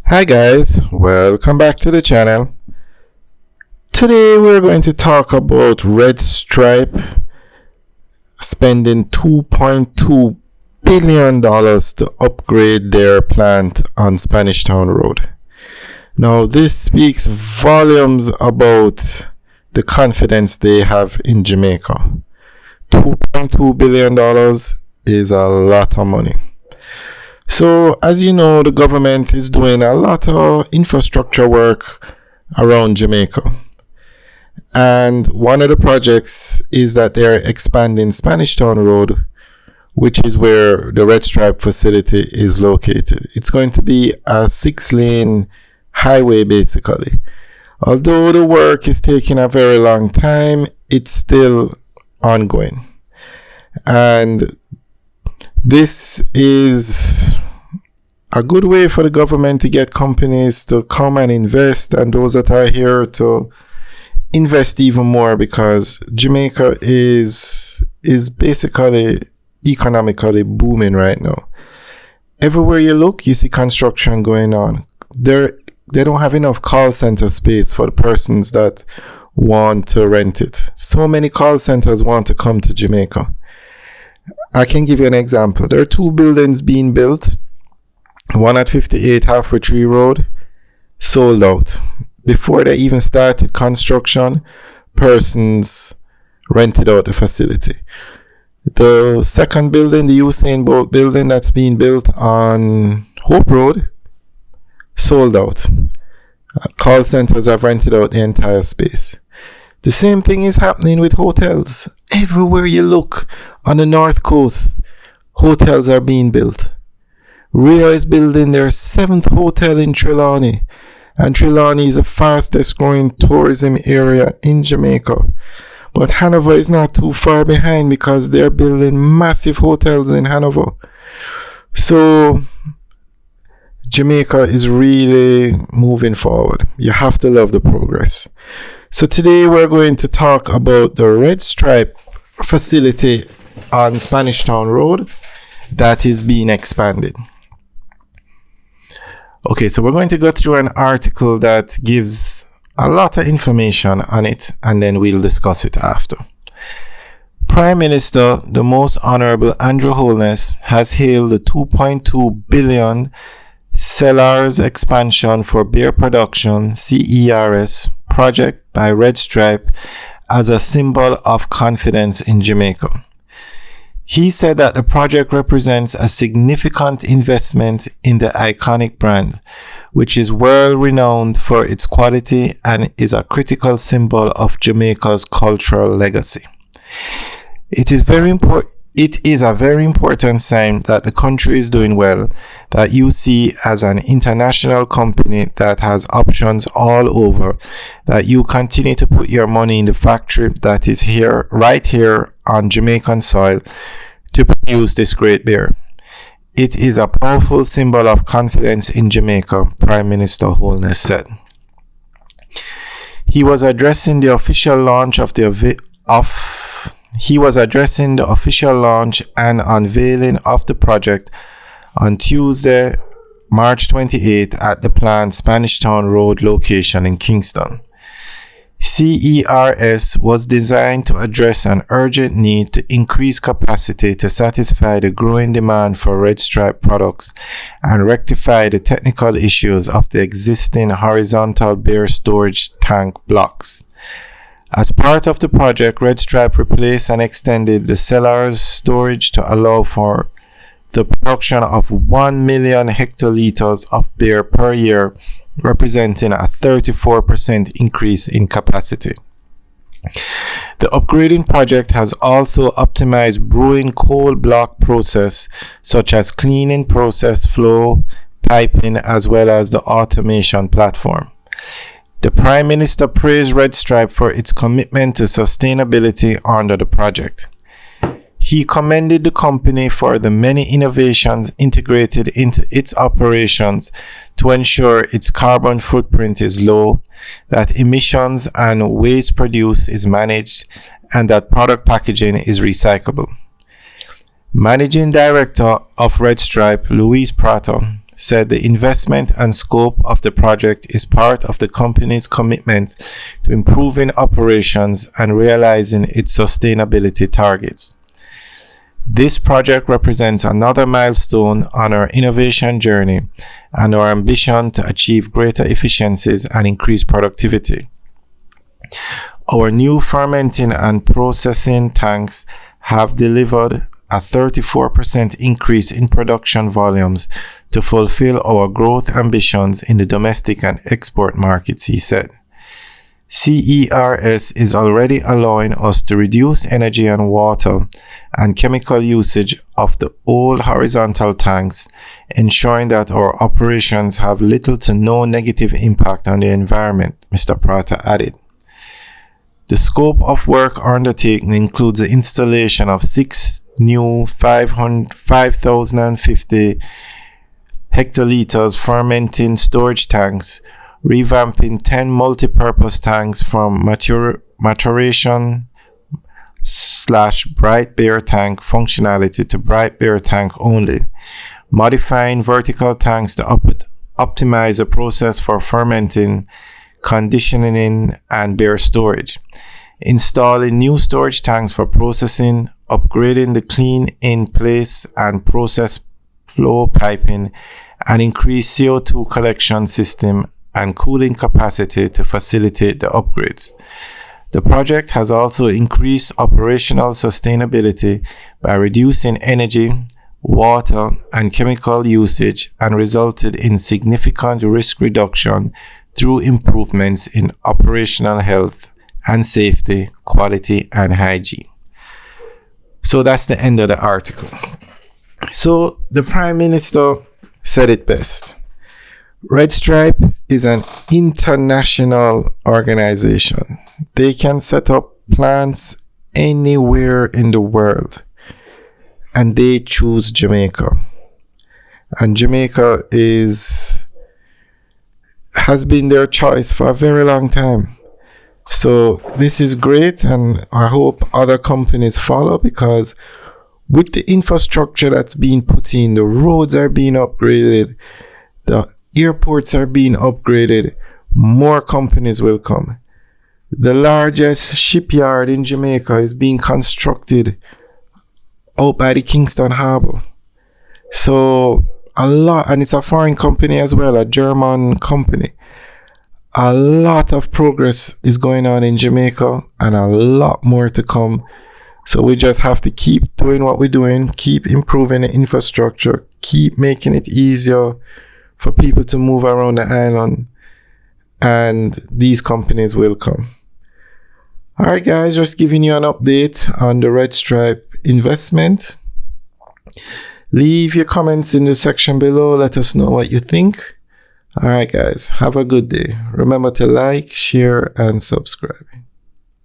Hi guys, welcome back to the channel. Today we're going to talk about Red Stripe spending $2.2 billion to upgrade their plant on Spanish Town Road. Now this speaks volumes about the confidence they have in Jamaica. $2.2 billion is a lot of money. So, as you know, the government is doing a lot of infrastructure work around Jamaica. And one of the projects is that they're expanding Spanish Town Road, which is where the Red Stripe facility is located. It's going to be a 6-lane highway, basically. Although the work is taking a very long time, it's still ongoing. And this is a good way for the government to get companies to come and invest, and those that are here to invest even more, because Jamaica is basically economically booming right now. Everywhere you look, you see construction going on. They don't have enough call center space for the persons that want to rent it. So many call centers want to come to Jamaica. I can give you an example. There are 2 buildings being built. One at 58 Halfway Tree Road, sold out. Before they even started construction, persons rented out the facility. The second building, the Usain Bolt building that's being built on Hope Road, sold out. Call centers have rented out the entire space. The same thing is happening with hotels. Everywhere you look on the north coast, hotels are being built. Rio is building their 7th hotel in Trelawney, and Trelawney is the fastest growing tourism area in Jamaica. But Hanover is not too far behind because they're building massive hotels in Hanover. So Jamaica is really moving forward. You have to love the progress. So today we're going to talk about the Red Stripe facility on Spanish Town Road that is being expanded. Okay, so we're going to go through an article that gives a lot of information on it, and then we'll discuss it after. Prime Minister, the Most Honorable Andrew Holness, has hailed the $2.2 billion Cellars Expansion for Beer Production CERS project by Red Stripe as a symbol of confidence in Jamaica. He said that the project represents a significant investment in the iconic brand, which is well renowned for its quality and is a critical symbol of Jamaica's cultural legacy. It is a very important sign that the country is doing well, that you see as an international company that has options all over, that you continue to put your money in the factory that is here, right here on Jamaican soil, to produce this great beer. It is a powerful symbol of confidence in Jamaica, Prime Minister Holness said. He was addressing the official launch and unveiling of the project on Tuesday, March 28 at the planned Spanish Town Road location in Kingston. CERS was designed to address an urgent need to increase capacity to satisfy the growing demand for Red Stripe products and rectify the technical issues of the existing horizontal beer storage tank blocks. As part of the project, Red Stripe replaced and extended the cellars storage to allow for the production of 1 million hectoliters of beer per year, representing a 34% increase in capacity. The upgrading project has also optimized brewing cold block process, such as cleaning process flow, piping, as well as the automation platform. The Prime Minister praised Red Stripe for its commitment to sustainability under the project. He commended the company for the many innovations integrated into its operations to ensure its carbon footprint is low, that emissions and waste produced is managed, and that product packaging is recyclable. Managing Director of Red Stripe, Louise Prater, said the investment and scope of the project is part of the company's commitment to improving operations and realizing its sustainability targets. This project represents another milestone on our innovation journey and our ambition to achieve greater efficiencies and increase productivity. Our new fermenting and processing tanks have delivered a 34% increase in production volumes to fulfill our growth ambitions in the domestic and export markets, he said. CERS is already allowing us to reduce energy and water and chemical usage of the old horizontal tanks, ensuring that our operations have little to no negative impact on the environment, Mr. Prata added. The scope of work undertaken includes the installation of 6 new 5,050 hectoliters fermenting storage tanks, revamping 10 multi-purpose tanks from maturation / bright beer tank functionality to bright beer tank only, modifying vertical tanks to optimize the process for fermenting, conditioning, and beer storage, installing new storage tanks for processing, upgrading the clean-in-place and process flow piping, and increase CO2 collection system and cooling capacity to facilitate the upgrades. The project has also increased operational sustainability by reducing energy, water, and chemical usage and resulted in significant risk reduction through improvements in operational health and safety, quality, and hygiene. So that's the end of the article. So the Prime Minister said it best. Red Stripe is an international organization. They can set up plants anywhere in the world, and they choose Jamaica. And Jamaica has been their choice for a very long time. So this is great, and I hope other companies follow, because with the infrastructure that's being put in, the roads are being upgraded, the airports are being upgraded, more companies will come. The largest shipyard in Jamaica is being constructed out by the Kingston Harbor. So a lot, and it's a foreign company as well, a German company. A lot of progress is going on in Jamaica and a lot more to come. So we just have to keep doing what we're doing, keep improving the infrastructure, keep making it easier for people to move around the island, and these companies will come. All right, guys, just giving you an update on the Red Stripe investment. Leave your comments in the section below. Let us know what you think. All right, guys, have a good day. Remember to like, share, and subscribe.